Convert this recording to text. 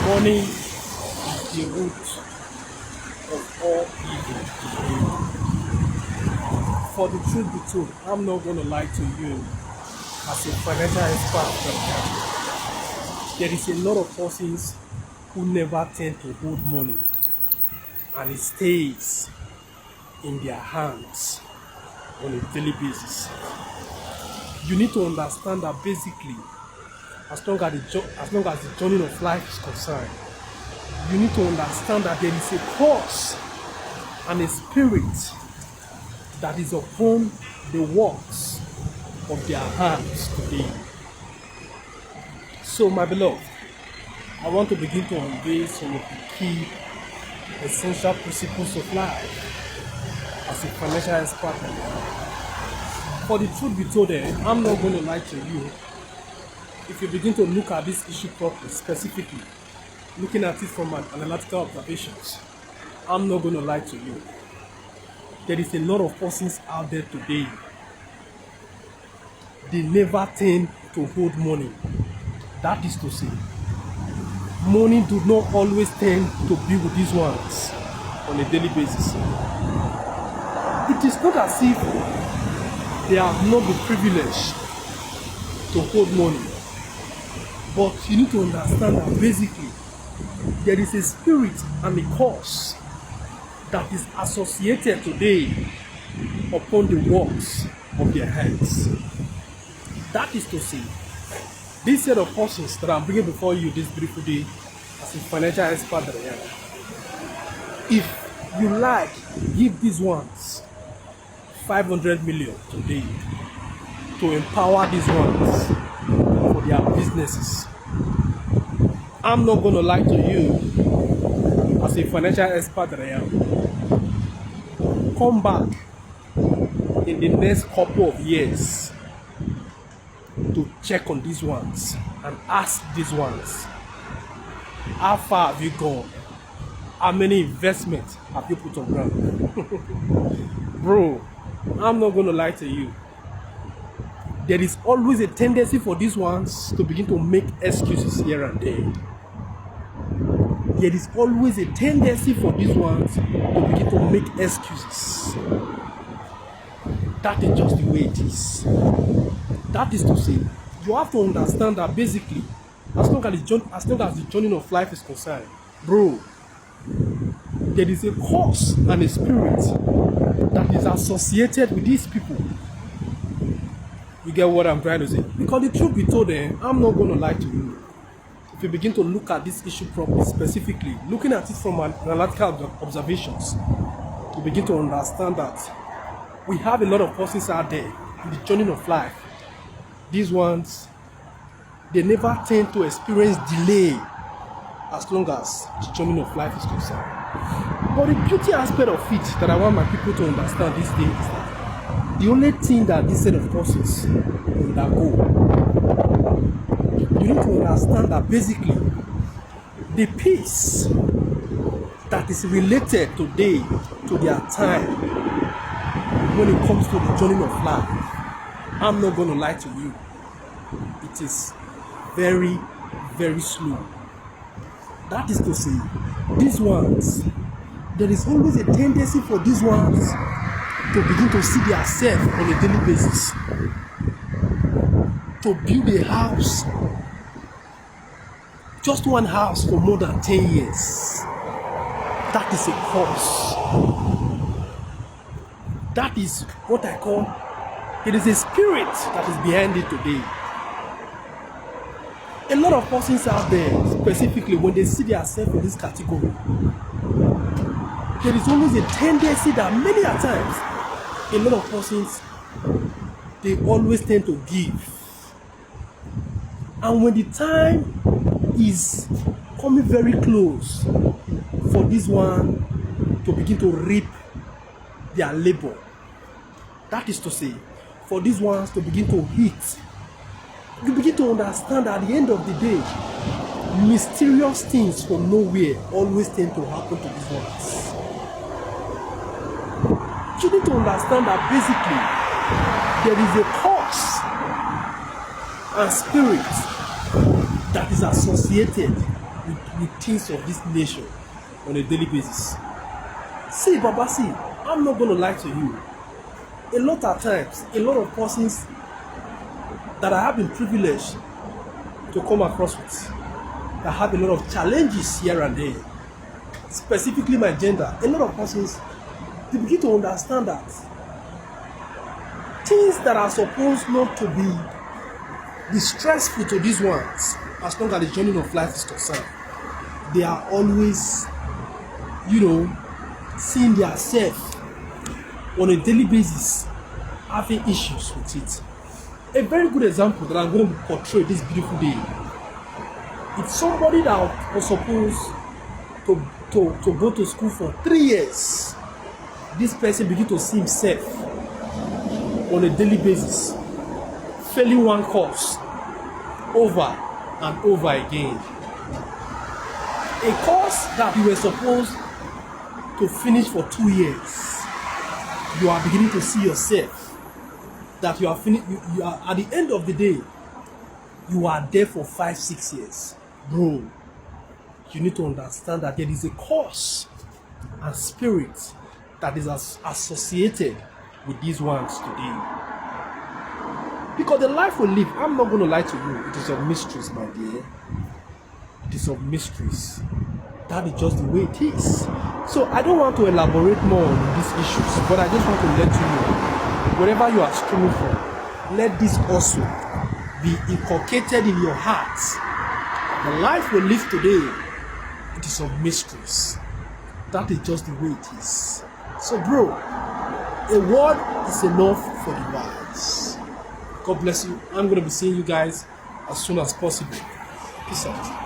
Money is the root of all evil. For the truth be told, I'm not going to lie to you. As a financial expert, there is a lot of persons who never tend to hold money, and it stays in their hands on a daily basis. You need to understand that basically, as long as the journey of life is concerned, you need to understand that there is a cause and a spirit that is upon the works of their hands today. So, my beloved, I want to begin to unveil some of the key essential principles of life as a financial expert. For the truth be told, I'm not going to lie to you. If you begin to look at this issue properly, specifically, looking at it from an analytical observations, I'm not going to lie to you. There is a lot of persons out there today. They never tend to hold money. That is to say, money do not always tend to be with these ones on a daily basis. It is not as if they have not the privilege to hold money. But you need to understand that basically there is a spirit and a cause that is associated today upon the works of their hands. That is to say, this set of persons that I'm bringing before you this beautiful day as a financial expert that I am, if you like, give these ones 500 million today to empower these ones for their businesses. I'm not going to lie to you as a financial expert that I am. Come back in the next couple of years to check on these ones and ask these ones, how far have you gone? How many investments have you put on ground? Bro, I'm not going to lie to you. There is always a tendency for these ones to begin to make excuses here and there. There is always a tendency for these ones to begin to make excuses. That is just the way it is. That is to say, you have to understand that basically, as long as the journey of life is concerned, bro, there is a cause and a spirit that is associated with these people. You get what I'm trying to say? Because the truth be told, I'm not going to lie to you. If you begin to look at this issue properly, specifically, looking at it from an analytical observations, you begin to understand that we have a lot of persons out there in the journey of life. These ones, they never tend to experience delay as long as the journey of life is concerned. But the beauty aspect of it that I want my people to understand this day is that the only thing that this set of persons undergo, you need to understand that basically the peace that is related today to their time when it comes to the journey of life, I'm not going to lie to you, it is very, very slow. That is to say, these ones, there is always a tendency for these ones to begin to see themselves on a daily basis, to build a house, just one house for more than 10 years. That is a cause. That is what I call, it is a spirit that is behind it today. A lot of persons out there, specifically when they see themselves in this category, there is always a tendency that many a times, a lot of persons, they always tend to give. And when the time is coming very close for this one to begin to reap their labor, that is to say, for these ones to begin to hit, you begin to understand that at the end of the day, mysterious things from nowhere always tend to happen to these ones. You need to understand that basically there is a cause and spirit that is associated with with things of this nature on a daily basis. See, Baba, see, I'm not going to lie to you. A lot of times, a lot of persons that I have been privileged to come across with, that have a lot of challenges here and there, specifically my gender, a lot of persons, they begin to understand that things that are supposed not to be stressful to these ones, as long as the journey of life is concerned, they are always, seeing themselves on a daily basis having issues with it. A very good example that I'm going to portray this beautiful day, it's somebody that was supposed to go to school for 3 years. This person begin to see himself on a daily basis failing one course over and over again. A course that you were supposed to finish for 2 years, you are beginning to see yourself that you are you are at the end of the day, you are there for 5-6 years. Bro, you need to understand that there is a cause and spirit that is associated with these ones today. Because the life we live, I'm not going to lie to you, it is of mysteries, my dear. It is of mysteries. That is just the way it is. So I don't want to elaborate more on these issues, but I just want to let you know, wherever you are streaming from, let this also be inculcated in your heart. The life we live today, it is of mysteries. That is just the way it is. So bro, a word is enough for the wise. God bless you. I'm going to be seeing you guys as soon as possible. Peace out.